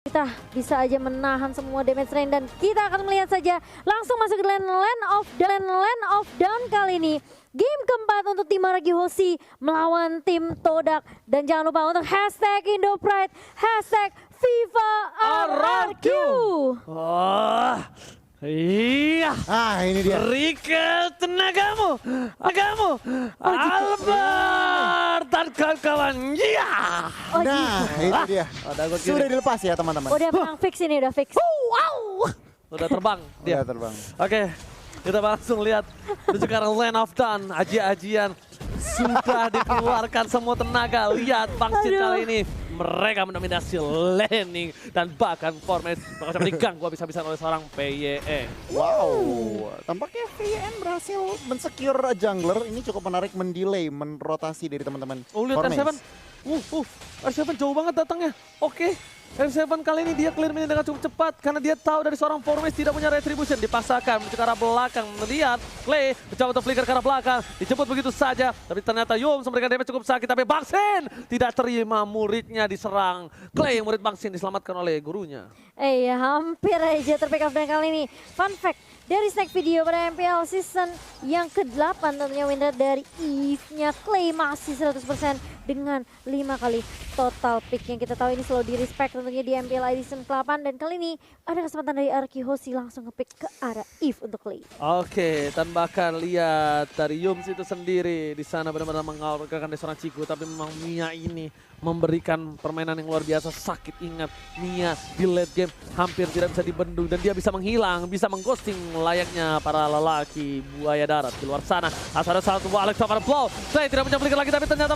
Kita bisa aja menahan semua damage rain dan kita akan melihat saja langsung masuk ke land of down kali ini. Game keempat untuk tim Araki Hoshi melawan tim Todak. Dan jangan lupa untuk hashtag IndoPride, hashtag FIFA RRQ. Iya. Ini dia. Berikan tenagamu. Albert dan kawan-kawan. Iya. Nah, itu dia. Sudah dilepas ya teman-teman. Udah menang fix ini, udah fix. Wow. Udah terbang dia. Udah terbang. Oke, kita langsung lihat sekarang Land of Dawn, ajian-ajian sudah dikeluarkan semua tenaga. Lihat Bangsit kali ini mereka mendominasi laning dan bahkan formasi bakal diganggu habis-habisan oleh seorang PYE. Wow, tampaknya VN berhasil mensecure jungler. Ini cukup menarik, mendelay, menrotasi dari teman-teman. Oh lihat Formase. R7 jauh banget datangnya. Oke. R7 kali ini dia clear minion dengan cukup cepat karena dia tahu dari seorang Formase tidak punya retribution. Dipaksakan menuju ke arah belakang. Melihat Clay mencoba untuk flicker ke arah belakang. Dijemput begitu saja. Tapi ternyata Yum memberikan damage cukup sakit. Tapi Bangsin tidak terima, muridnya diserang. Clay yang murid Bangsin diselamatkan oleh gurunya. Hampir aja terpick up dan kali ini. Fun fact, dari snack video pada MPL season yang ke-8 tentunya win rate dari Eve-nya Clay masih 100% dengan 5 kali total pick yang kita tahu ini selalu di respect tentunya di MPL season ke-8 dan kali ini ada kesempatan dari Araki Hoshi langsung nge-pick ke arah Eve untuk Clay. Oke, dan bahkan lihat dari Yums itu sendiri di sana benar-benar mengalahkan seorang Ciku, tapi memang Mia ini memberikan permainan yang luar biasa. Sakit, ingat Mia di late game hampir tidak bisa dibendung dan dia bisa menghilang, bisa mengghosting layaknya para lelaki buaya darat di luar sana. Ada satu Alex Cover Blow, saya tidak punya flicker lagi tapi ternyata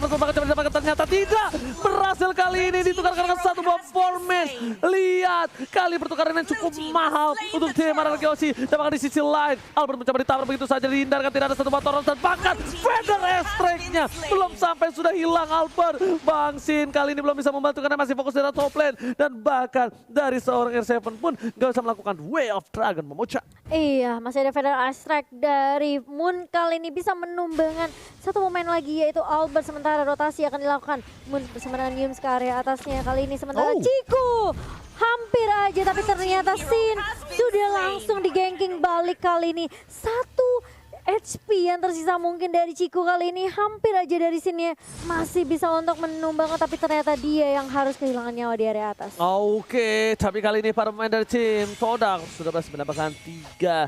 ternyata tidak berhasil kali ini ditukarkan dengan satu buah Formase. Lihat kali pertukaran yang cukup mahal untuk tim Araki Hoshi. Dan bahkan di sisi lain Albert mencoba ditabrak begitu saja, dihindarkan, tidak ada satu buah Tauros dan bahkan Feather Strike-nya belum sampai sudah hilang Albert. Bangsin kali ini belum bisa membantu karena masih fokus di top lane dan bahkan dari seorang R7 pun gak bisa melakukan Way of Dragon Momocha. Iya, masih ada Feather Strike dari Moon kali ini bisa menumbangkan satu pemain lagi yaitu Albert, sementara rotasi akan dilakukan Moon bersama dengan Yums ke area atasnya kali ini, sementara Ciku hampir aja tapi ternyata Sin sudah langsung di-ganking balik kali ini. Satu HP yang tersisa mungkin dari Ciku kali ini hampir aja dari sini masih bisa untuk menumbangkan tapi ternyata dia yang harus kehilangan nyawa di area atas. Oke, tapi kali ini para pemain dari tim Todak sudah berhasil mendapatkan 3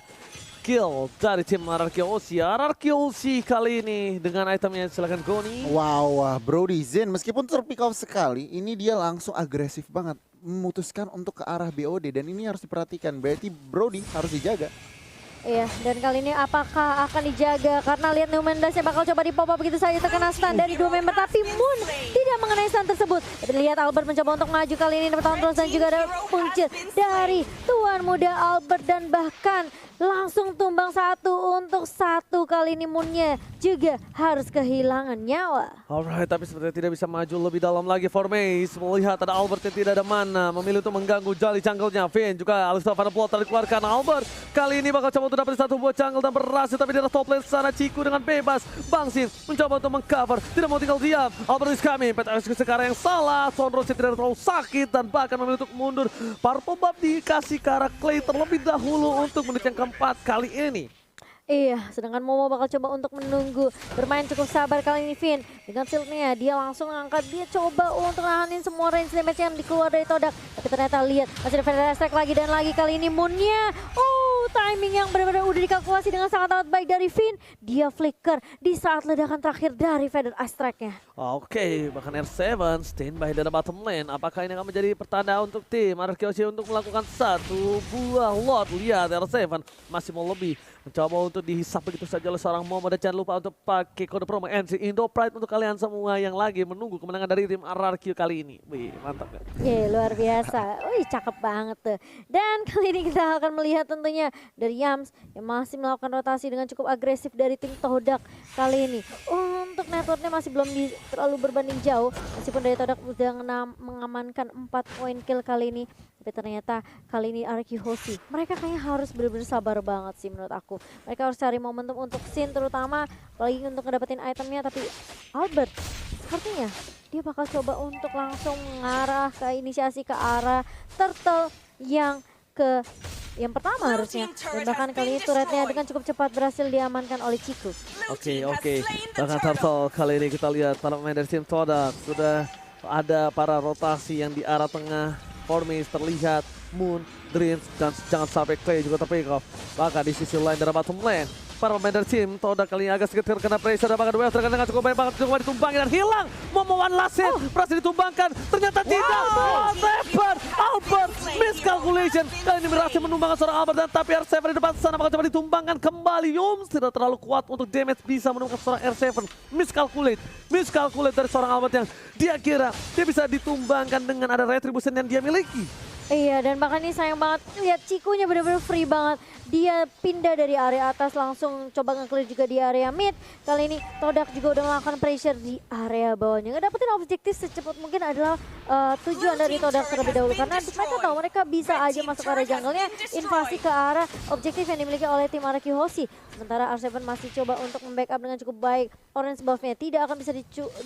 kill dari tim Araki Hoshi. Araki Hoshi kali ini dengan itemnya, silakan Goni. Wow, Brody Zen meskipun terpick off sekali, ini dia langsung agresif banget memutuskan untuk ke arah BOD dan ini harus diperhatikan. Berarti Brody harus dijaga. Iya, dan kali ini apakah akan dijaga karena lihat Numendasnya bakal coba di pop up begitu saja terkena stun dari dua member tapi Moon tidak mengenai stun tersebut. Tapi lihat Albert mencoba untuk maju kali ini dapat Tauros dan juga ada puncer dari tuan muda Albert dan bahkan langsung tumbang untuk satu kali ini Moonnya juga harus kehilangan nyawa. Alright, tapi sepertinya tidak bisa maju lebih dalam lagi. Formase melihat ada Albert yang tidak ada mana, memilih untuk mengganggu jali jungle-nya. Vayne juga Alistar Plot dikeluarkan. Albert kali ini bakal coba untuk dapat satu buah jungle dan berhasil, tapi di atas top lane sana Ciku dengan bebas. Bangsin mencoba untuk mengcover, tidak mau tinggal diam. Albert is coming, peta eksekusi sekarang yang salah. Sonrose tidak terlalu sakit dan bahkan memilih untuk mundur. Purple buff dikasih ke arah Clay terlebih dahulu untuk menit yang keempat kali ini. Iya, sedangkan Momo bakal coba untuk menunggu. Bermain cukup sabar kali ini Vin. Dengan shieldnya dia langsung angkat, dia coba untuk nahanin semua range damage yang dikeluar dari Todak. Tapi ternyata lihat masih ada Feather Strike lagi dan lagi kali ini Moonnya. Timing yang benar-benar udah dikalkulasi dengan sangat-sangat baik dari Vin. Dia flicker di saat ledakan terakhir dari Feather Strike-nya. Oke, bahkan R7 standby dari bottom lane. Apakah ini akan menjadi pertanda untuk tim Araki Hoshi untuk melakukan satu buah lot? Lihat R7 masih mau lebih, mencoba untuk dihisap begitu saja oleh seorang Momo. Dan jangan lupa untuk pakai kode promo NC IndoPride untuk kalian semua yang lagi menunggu kemenangan dari tim RRQ kali ini. Wih, mantap ya. Luar biasa. Wih, cakep banget tuh. Dan kali ini kita akan melihat tentunya dari Yams yang masih melakukan rotasi dengan cukup agresif dari tim Todak kali ini. Untuk networknya masih belum terlalu berbanding jauh, meskipun dari Todak sudah mengamankan 4 poin kill kali ini. Tapi ternyata kali ini Araki Hoshi, mereka kayaknya harus benar-benar sabar banget sih menurut aku. Mereka harus cari momentum untuk Sin terutama, apalagi untuk ngedapetin itemnya. Tapi Albert sepertinya dia bakal coba untuk langsung mengarah ke inisiasi ke arah turtle yang pertama harusnya. Dan bahkan kali ini turretnya dengan cukup cepat berhasil diamankan oleh Ciku. Oke. Bahkan Turtle kali ini kita lihat para pemain dari tim Todak sudah ada para rotasi yang di arah tengah. Formis terlihat, Moon, Dreams, dan jangan sampai Clay juga terpick off. Bahkan di sisi lain dari bottom lane, para pemain dari tim Todak kali ini agak sedikit terkena pressure. Dan bahkan Wave dengan cukup banyak banget, cukup ditumbangin dan hilang. Momo one last hit, berhasil ditumbangkan. Ternyata tidak. Albert, miscalculation. Kali ini berhasil menumbangkan seorang Albert. Dan tapi R7 di depan sana bakal coba ditumbangkan kembali. Yums tidak terlalu kuat untuk damage bisa menumbangkan seorang R7. Miscalculate dari seorang Albert yang dia kira dia bisa ditumbangkan dengan ada retribution yang dia miliki. Iya, dan bahkan ini sayang banget lihat Cikunya benar-benar free banget. Dia pindah dari area atas langsung coba nge-clear juga di area mid. Kali ini Todak juga udah melakukan pressure di area bawahnya. Ngedapetin objektif secepat mungkin adalah tujuan dari Todak terlebih dahulu. Karena mereka tahu mereka bisa aja masuk area jungle-nya, invasi ke arah objektif yang dimiliki oleh tim Araki Hoshi. Sementara R7 masih coba untuk membackup dengan cukup baik. Orange buff-nya tidak akan bisa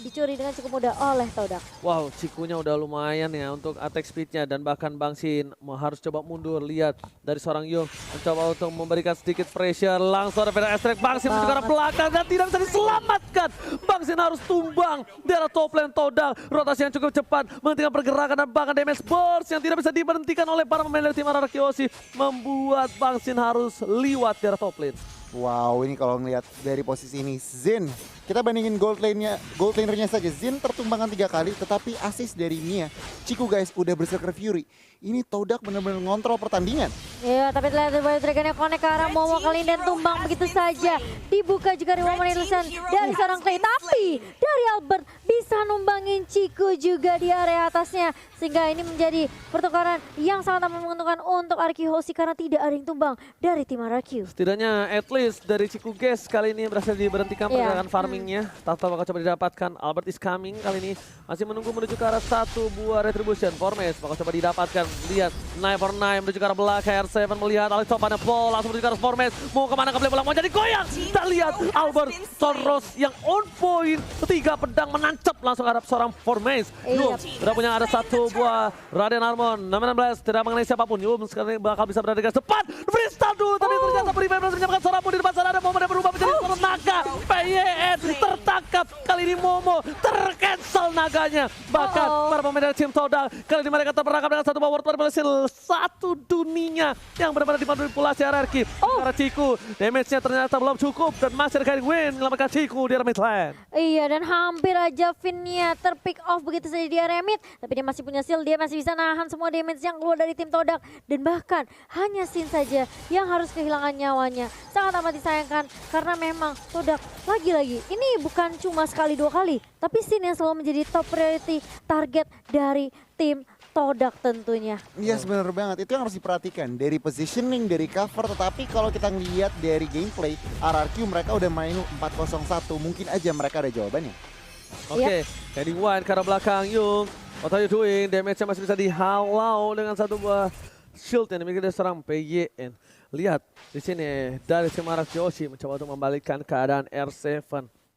dicuri dengan cukup mudah oleh Todak. Wow, Cikunya udah lumayan ya untuk attack speed-nya. Dan bahkan Bangsin harus coba mundur. Lihat dari seorang Yung mencoba untuk memberikan sedikit pressure. Langsung ada Feder Estrek. Bangsin menuju ke arah belakang dan tidak bisa diselamatkan. Bangsin harus tumbang di arah top lane Todak. Rotasi yang cukup cepat menghentikan pergerakan dan bahkan damage burst yang tidak bisa diberhentikan oleh para pemain dari tim Araki Hoshi membuat Bangsin harus liwat di arah top lane. Wow, ini kalau ngelihat dari posisi ini Zen, kita bandingin gold lanernya saja. Zen tertumbangkan 3 kali, tetapi assist dari Mia. Ciku guys udah berserker Fury. Ini Todak benar-benar ngontrol pertandingan. Iya, tapi terlihat Wild Dragon-nya connect ke arah Momo kali ini dan tumbang begitu saja. Dibuka juga di Woman Illusion dari seorang Clay. Tapi dari Albert bisa numbangin Ciku juga di area atasnya. Sehingga ini menjadi pertukaran yang sangat menguntungkan untuk Araki Hoshi karena tidak ada yang tumbang dari tim Araki. Setidaknya at least dari Ciku Guys kali ini berhasil diberhentikan pergerakan farmingnya. Tata bakal coba didapatkan. Albert is coming kali ini masih menunggu menuju ke arah satu buah retribution. Formes bakal coba didapatkan. Lihat, 949 menuju ke arah belakang. R7 melihat Alex Top ada Paul langsung menuju ke arah Formes. Mau kemana ke belakang, mau jadi goyang. Kita lihat Albert Soros yang on point. 3 pedang menancap langsung ke arah seorang Formes. Yum, sudah punya ada satu buah Raden Armon. 16 tidak mengenai siapapun. Yum sekarang bakal bisa berada di garis depan. Freestyle dulu, tapi ternyata Prima berhasil menyamakan seorang pun di depan sana. Ada Momo yang berubah menjadi seorang naga. PYN tertangkap. Kali ini Momo tercancel naganya. Bahkan para pemain dari tim Todak kali ini mereka terperangkap dengan satu power berhasil satu dunia yang benar-benar dimanipulasi hierarki. Karena Ciku damage-nya ternyata belum cukup dan masih ada win menyelamatkan Ciku di area mid lane. Iya, dan hampir aja Finn-nya terpick off begitu saja di area mid. Tapi dia masih punya shield, dia masih bisa nahan semua damage yang keluar dari tim Todak. Dan bahkan hanya Sin saja yang harus kehilangan nyawanya. Sangat amat disayangkan karena memang Todak lagi-lagi ini bukan cuma sekali 2 kali. Tapi Sin yang selalu menjadi top priority target dari tim Todak tentunya. Yes, benar banget. Itu yang harus diperhatikan. Dari positioning, dari cover. Tetapi kalau kita ngelihat dari gameplay, RRQ mereka udah main 4-0-1. Mungkin aja mereka ada jawabannya. Oke, Heading One ke arah belakang. Yung, what are you doing? Damage-nya masih bisa dihalau dengan satu buah shield yang dimiliki dari seorang PYN. Lihat di sini dari tim Araki Hoshi mencoba untuk membalikkan keadaan R7.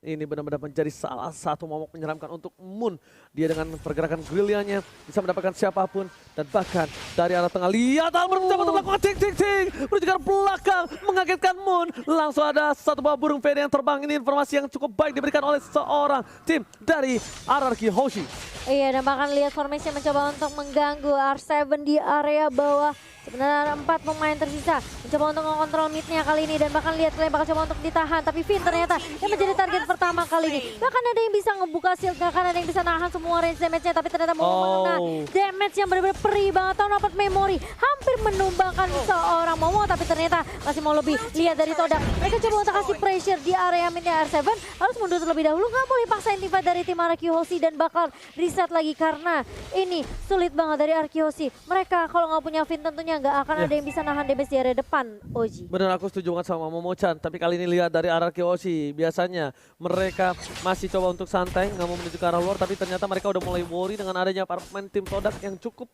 Ini benar-benar menjadi salah satu momok menyeramkan untuk Moon. Dia dengan pergerakan gerilyanya bisa mendapatkan siapapun. Dan bahkan dari arah tengah, lihat Albert mencoba untuk melakukan ting-ting-ting. Menuju ke belakang, mengagetkan Moon. Langsung ada satu buah burung fede yang terbang. Ini informasi yang cukup baik diberikan oleh seorang tim dari Araki Hoshi. Iya, dan bahkan lihat formasi mencoba untuk mengganggu R7 di area bawah. Sebenarnya ada 4 pemain tersisa mencoba untuk mengontrol mid-nya kali ini dan bahkan lihat kalian bakal coba untuk ditahan, tapi Finn ternyata yang menjadi target pertama kali ini. Bahkan ada yang bisa ngebuka shield, bahkan ada yang bisa nahan semua range damage-nya, tapi ternyata mau mengenai damage yang benar-benar perih banget. Tahu dapat memori, hampir menumbangkan seorang Momo, tapi ternyata masih mau lebih. Lihat dari Todak, mereka coba untuk kasih pressure di area mid-nya R7, harus mundur terlebih dahulu, nggak boleh paksain tiba dari tim Araki Hoshi dan bakal reset lagi karena ini sulit banget dari Araki Hoshi. Mereka kalau nggak punya Finn tentunya nggak akan ada yang bisa nahan damage di area depan, Oji. Benar, aku setuju banget sama Momo-chan. Tapi kali ini lihat dari Araki Hoshi, biasanya mereka masih coba untuk santai, nggak mau menuju ke arah luar. Tapi ternyata mereka udah mulai worry dengan adanya para pemain tim Todak yang cukup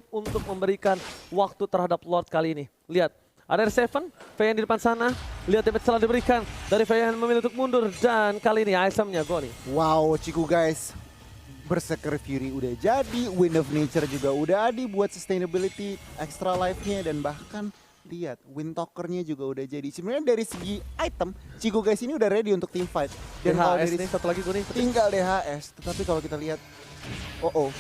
untuk memberikan waktu terhadap Lord kali ini. Lihat, ada R7, Feyan di depan sana. Lihat damage telah diberikan dari Feyan memilih untuk mundur. Dan kali ini itemnya go nih. Wow, Ciku guys. Berserker Fury udah jadi, Wind of Nature juga udah ada buat sustainability extra life-nya, dan bahkan lihat Wind Talker-nya juga udah jadi. Sebenarnya dari segi item, Chico guys ini udah ready untuk team fight. Dan kalau DHS dari nih satu lagi gue nih. tinggal DHS, tetapi kalau kita lihat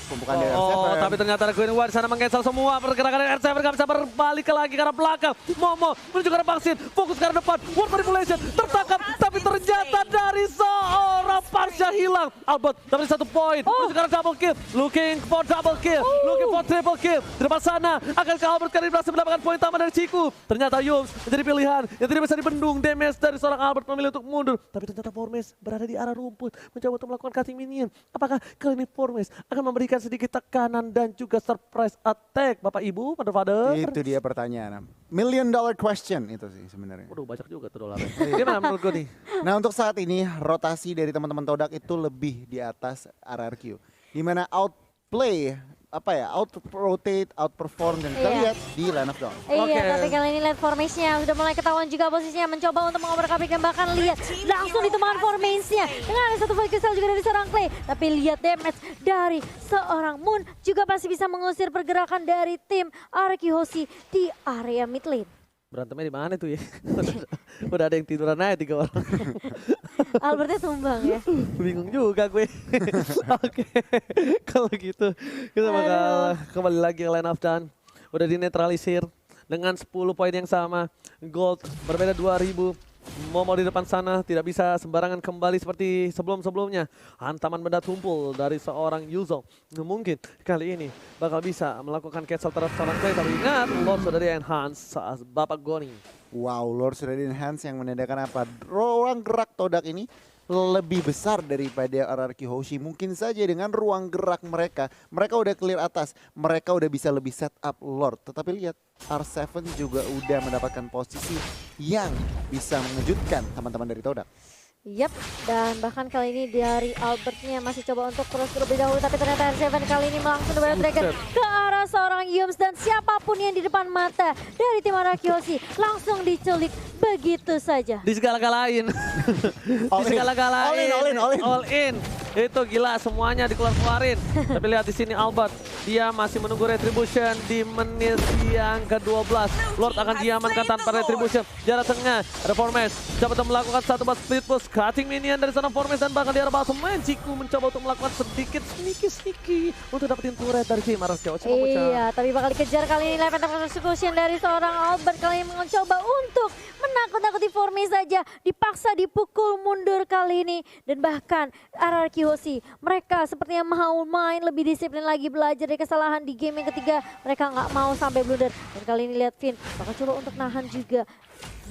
pembukaan dari Oh, R7. tapi ternyata Queen War di sana meng-cancel semua pergerakan dari R7, gak bisa berbalik lagi ke arah belakang. Momo menuju ke arah vaksin, fokus ke arah depan, World Manipulation, tertangkap, tapi ternyata dari seorang Parsha hilang. Albert dapat 1 poin, menuju ke arah double kill, looking for double kill, looking for triple kill. Di depan sana, akankah Albert kali ini berhasil mendapatkan poin tambahan dari Ciku? Ternyata Yums menjadi pilihan yang tidak bisa dibendung. Damage dari seorang Albert memilih untuk mundur, tapi ternyata Formes berada di arah rumput, mencoba untuk melakukan cutting minion. Apakah kali ini Formes akan memberikan sedikit tekanan dan juga surprise attack, Bapak Ibu, Father? Itu dia pertanyaan. $1 million question itu sih sebenarnya. Waduh, banyak juga tuh dolarnya. Gimana menurut gue nih? Nah, untuk saat ini rotasi dari teman-teman Todak itu lebih di atas RRQ. Di mana outplay, out-rotate, outperform, dan kita Iya. lihat di Line of Dawn. Iya, Oke. tapi kali ini lihat formasinya sudah mulai ketahuan juga posisinya, mencoba untuk mengoper-kapik dan bahkan lihat langsung ditemukan formasinya dengan ada satu flight crystal juga dari seorang Clay. Tapi lihat damage dari seorang Moon juga pasti bisa mengusir pergerakan dari tim Araki Hoshi di area mid lane. Berantemnya di mana tuh ya? Udah ada yang tiduran aja 3 orang. Albertnya tumbang ya. Bingung juga gue. Oke, kalau gitu kita bakal kembali lagi ke Line of Dawn. Udah dinetralisir dengan 10 poin yang sama. Gold berbeda 2000. Momo di depan sana tidak bisa sembarangan kembali seperti sebelum-sebelumnya. Hantaman benda tumpul dari seorang Yuzo. Mungkin kali ini bakal bisa melakukan cancel terhadap seorang Clay. Tapi ingat, Lord sudah di-enhance saat Bapak Goni. Wow, Lord sudah di-enhance yang menandakan apa? Ruang gerak Todak ini lebih besar daripada RRQ Hoshi. Mungkin saja dengan ruang gerak mereka udah clear atas, mereka udah bisa lebih set up Lord. Tetapi lihat, R7 juga udah mendapatkan posisi yang bisa mengejutkan teman-teman dari Todak. Yap, dan bahkan kali ini dari Albertnya masih coba untuk terus terlebih dahulu, tapi ternyata R7 kali ini langsung Double Dragon ke arah seorang Yums, dan siapapun yang di depan mata dari tim Araki Hoshi langsung diculik begitu saja. Di segala-galain. Di segala-galain. All in. Itu gila, semuanya dikeluarin. Tapi lihat di sini Albert, dia masih menunggu retribution di menit yang ke-12. Lord akan diamankan tanpa retribution. Jarak tengah, ada Formes coba untuk melakukan satu bus split push, cutting minion dari sana Formes, dan bahkan di arah bawah Ciku mencoba untuk melakukan sedikit sneaky untuk dapetin turret dari tim Araki Hoshi. Iya, tapi bakal dikejar kali ini. Live attack execution dari seorang Albert kali ini mencoba untuk menakut-nakuti Formes saja. Dipaksa dipukul mundur kali ini. Dan bahkan RRQ Hoshi, mereka sepertinya mau main lebih disiplin lagi, belajar dari kesalahan di game yang ketiga. Mereka nggak mau sampai blunder. Dan kali ini lihat Finn bakal coba untuk nahan juga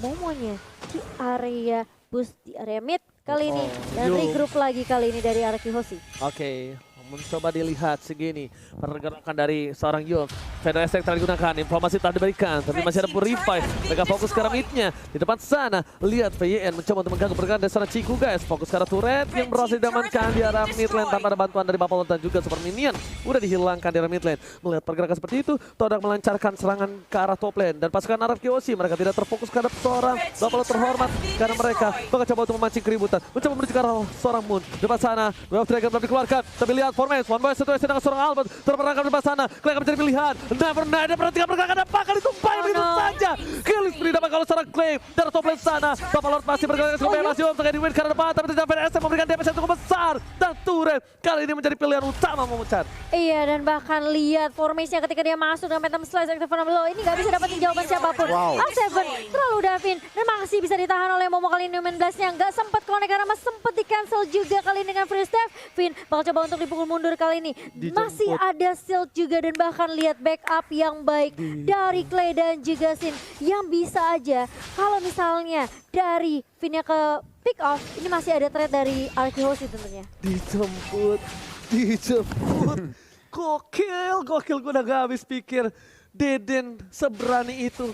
Momonya di area boost, di area mid kali ini. Dan regroup lagi kali ini dari Araki Hoshi. Oke, mencoba dilihat segini pergerakan dari seorang Yum. Feather Attack telah digunakan, informasi telah diberikan, tapi masih ada revive. Mereka fokus ke arah mid-nya. Di depan sana, lihat VYN mencoba untuk mengganggu pergerakan dari seorang Ciku guys. Fokus ke arah turret yang berhasil diamankan di arah mid lane tanpa ada bantuan dari Bapalon dan juga Super Minion. Udah dihilangkan di arah mid lane. Melihat pergerakan seperti itu, Todak melancarkan serangan ke arah top lane. Dan pasukan Araki Hoshi, mereka tidak terfokus ke arah seorang Bapalon terhormat. Karena mereka bakal coba untuk memancing keributan. Mencoba menuju ke arah seorang Moon. Di depan sana, Wave Dragon belum dikeluarkan. Tapi lihat Formes, one boy situasi dengan seorang Albert. Terperangkap di depan sana, Clay akan menjadi pilihan. Never ada perhatikan pergerakan, apakah ditumpahi begitu saja. Kill spree dapat kalau seorang Clay. Dari top lane sana, Bapak Lord masih bergerak cukup bebas. Yum tengah di win karena depan, tapi tidak VSM memberikan damage yang cukup besar. Dan turret kali ini menjadi pilihan utama memucat. Iya, dan bahkan lihat formasinya ketika dia masuk dengan Phantom Slice Active from below. Ini nggak bisa dapetin jawaban siapapun. Wow. R7 terlalu Davin dan masih bisa ditahan oleh Momo kali ini. Main blastnya nggak sempat connect karena masih sempat di cancel juga kali ini dengan free step. Finn bakal coba untuk dipukul mundur kali ini. Masih ada shield juga, dan bahkan lihat backup yang baik dari Clay dan juga Sin yang bisa aja kalau misalnya dari Finn-nya ke pick off, ini masih ada threat dari Araki Hoshi tentunya. Dijemput. Gokil, gue udah gak habis pikir. Deden seberani itu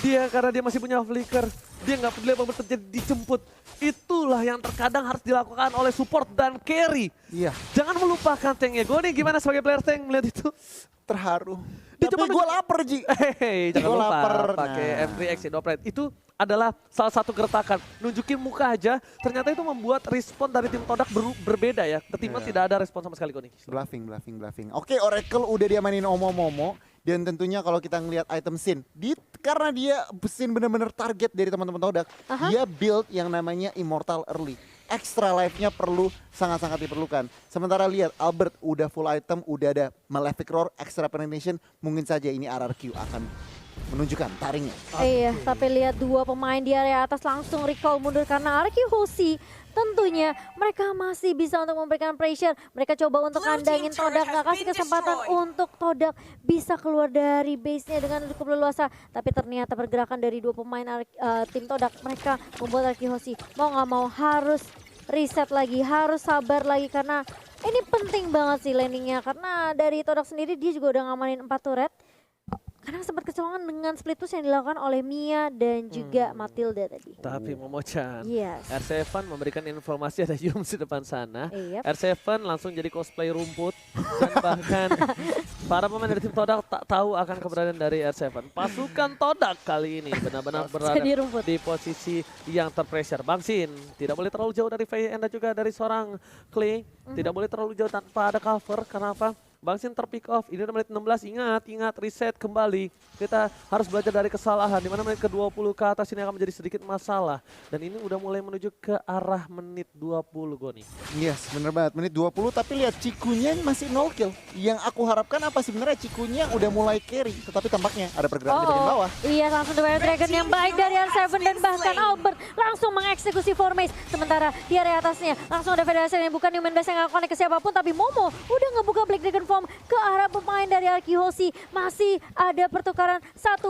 karena dia masih punya flicker, dia nggak peduli apa terjadi dijemput. Itulah yang terkadang harus dilakukan oleh support dan carry. Iya. Jangan melupakan tanknya. Gue nih gimana sebagai player tank melihat itu? Terharu. Itu Tapi gue lapar, Ji. Hehehe, jangan Gua lupa lapar. pakai Nah. M3X Indopret. Itu adalah salah satu gertakan. Nunjukin muka aja, ternyata itu membuat respon dari tim Todak berbeda ya. Ketimbang Iya. tidak ada respon sama sekali Goni. Bluffing. Oke, Oracle udah diamanin Omomomo. Dan tentunya kalau kita ngelihat item Sin, karena dia Sin bener-bener target dari teman-teman Todak, dia build yang namanya Immortal Early. Extra life-nya sangat-sangat diperlukan. Sementara lihat Albert udah full item, udah ada Malefic Roar, extra penetration, mungkin saja ini RRQ akan menunjukkan taringnya. Iya, tapi lihat dua pemain di area atas langsung recall mundur karena RQ Hoshi tentunya mereka masih bisa untuk memberikan pressure. Mereka coba untuk kandangin Todak, nggak kasih kesempatan untuk Todak bisa keluar dari base-nya dengan cukup leluasa. Tapi ternyata pergerakan dari dua pemain tim Todak, mereka membuat RQ Hoshi mau nggak mau harus reset lagi, harus sabar lagi karena ini penting banget sih landingnya. Karena dari Todak sendiri dia juga udah ngamanin 4 turret. Karena sempat kecolongan dengan split push yang dilakukan oleh Mia dan juga Matilda tadi. Tapi Momo-chan, Yes. R7 memberikan informasi ada Yums di depan sana. Yep. R7 langsung jadi cosplay rumput dan bahkan para pemain dari tim Todak tak tahu akan keberadaan dari R7. Pasukan Todak kali ini benar-benar berada Jadi rumput. di posisi yang terpressure. Bang Sin tidak boleh terlalu jauh dari VN dan juga dari seorang Clay. Tidak boleh terlalu jauh tanpa ada cover. Kenapa? Bang Sin terpick off, ini udah menit 16, ingat reset kembali. Kita harus belajar dari kesalahan, dimana menit ke-20 ke atas ini akan menjadi sedikit masalah. Dan ini udah mulai menuju ke arah menit 20 Goni. Yes, bener banget. Menit 20 tapi lihat Cikunya masih 0 kill. Yang aku harapkan apa sebenarnya Cikunya udah mulai carry. Tetapi tampaknya ada pergerakan di bagian bawah. Iya, langsung The Wild Dragon yang baik dari R7 dan bahkan Albert langsung mengeksekusi Formase. Sementara di area atasnya langsung ada Federation yang bukan Human Base yang gak connect ke siapapun. Tapi Momo udah ngebuka Black Dragon Form ke arah pemain dari RQ Hoshi. Masih ada pertukaran 1-0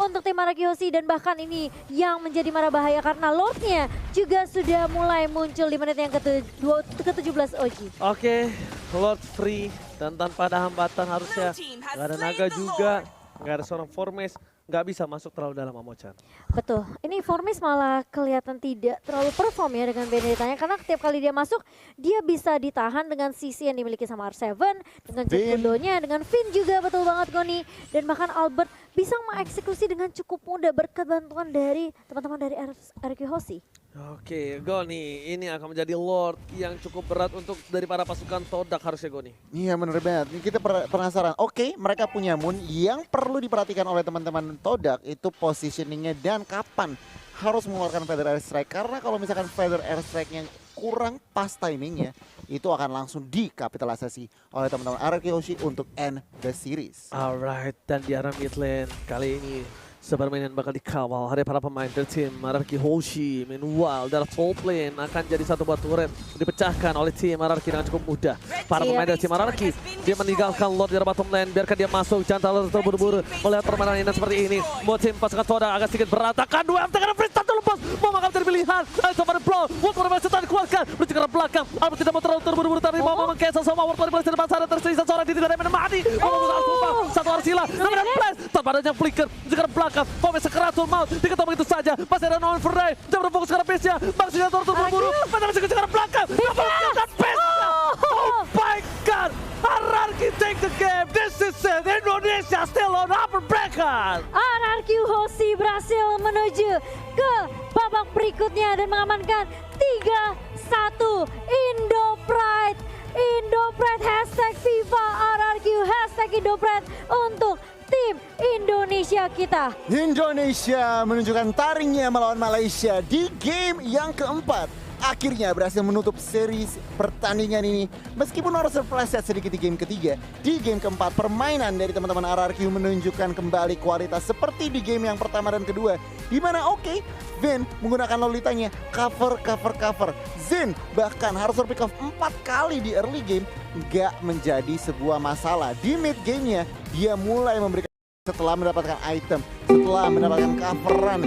untuk tim RQ Hoshi. Dan bahkan ini yang menjadi marah bahaya karena Lordnya juga sudah mulai muncul di menit yang ke-17 OG. Oke, Lord free dan tanpa ada hambatan harusnya. Gak ada naga juga, gak ada seorang Formes. Nggak bisa masuk terlalu dalam Momo-chan. Betul, ini Formis malah kelihatan tidak terlalu perform ya dengan Beneditanya karena setiap kali dia masuk dia bisa ditahan dengan sisi yang dimiliki sama R7, dengan Cekudonya, dengan Finn juga betul banget Goni, dan bahkan Albert bisa mengeksekusi dengan cukup mudah berkat bantuan dari teman-teman dari RQ Hoshi. Oke, Goni, ini akan menjadi Lord yang cukup berat untuk dari para pasukan Todak harusnya Goni. Iya bener banget. Ini kita penasaran. Oke, mereka punya Moon. Yang perlu diperhatikan oleh teman-teman Todak itu positioningnya dan kapan harus mengeluarkan Feather Airstrike. Karena kalau misalkan Feather Airstrike-nya kurang pas timingnya, itu akan langsung dikapitalisasi oleh teman-teman RQ Hoshi untuk end the series. Alright, dan di arah mid lane kali ini sepermainan bakal dikawal oleh para pemain dari tim RRQ Hoshi. Meanwhile, dari top lane akan jadi satu buah turret dipecahkan oleh tim RRQ dengan cukup mudah. Para pemain dari tim RRQ, dia meninggalkan Lord di bottom lane, biarkan dia masuk, jangan terlalu terburu-buru melihat permainan ini seperti ini. Mau tim pasukan Todak agak sedikit berantakan, 2 MT karena free start lepas, mau makan dari pilihan. Ayo coba blow, World War Blast dikeluarkan, menuju ke arah belakang. Albert tidak mau terlalu terburu-buru, tapi mau mengcancel sama World War Blast di depan sana, tersisa seorang di tidak ada mati. Satu Arsila, namanya Blast, tanpa adanya flicker, menuju ke arah belakang. Pommes sekeratul maut, diketahui begitu saja. Masih ada Nolan Ferdinand, dia berfokus ke arah base-nya. Bang Singa terburu-buru, pada masih ke arah belakang. Dia base-nya. Oh my god, RRQ take the game. This is it, Indonesia still on upper bracket. RRQ Hoshi berhasil menuju ke babak berikutnya dan mengamankan 3-1 Indo-Pride. Indo-Pride hashtag FIFA RRQ hashtag Indo-Pride untuk tim Indonesia kita. Indonesia menunjukkan taringnya melawan Malaysia di game yang keempat. Akhirnya berhasil menutup series pertandingan ini. Meskipun harus terpeleset sedikit di game ketiga, di game keempat permainan dari teman-teman RRQ menunjukkan kembali kualitas seperti di game yang pertama dan kedua. Dimana Vin menggunakan lolitanya cover. Zin bahkan harus berpick off 4 kali di early game. Nggak menjadi sebuah masalah. Di mid gamenya dia mulai memberikan setelah mendapatkan item, setelah mendapatkan coveran.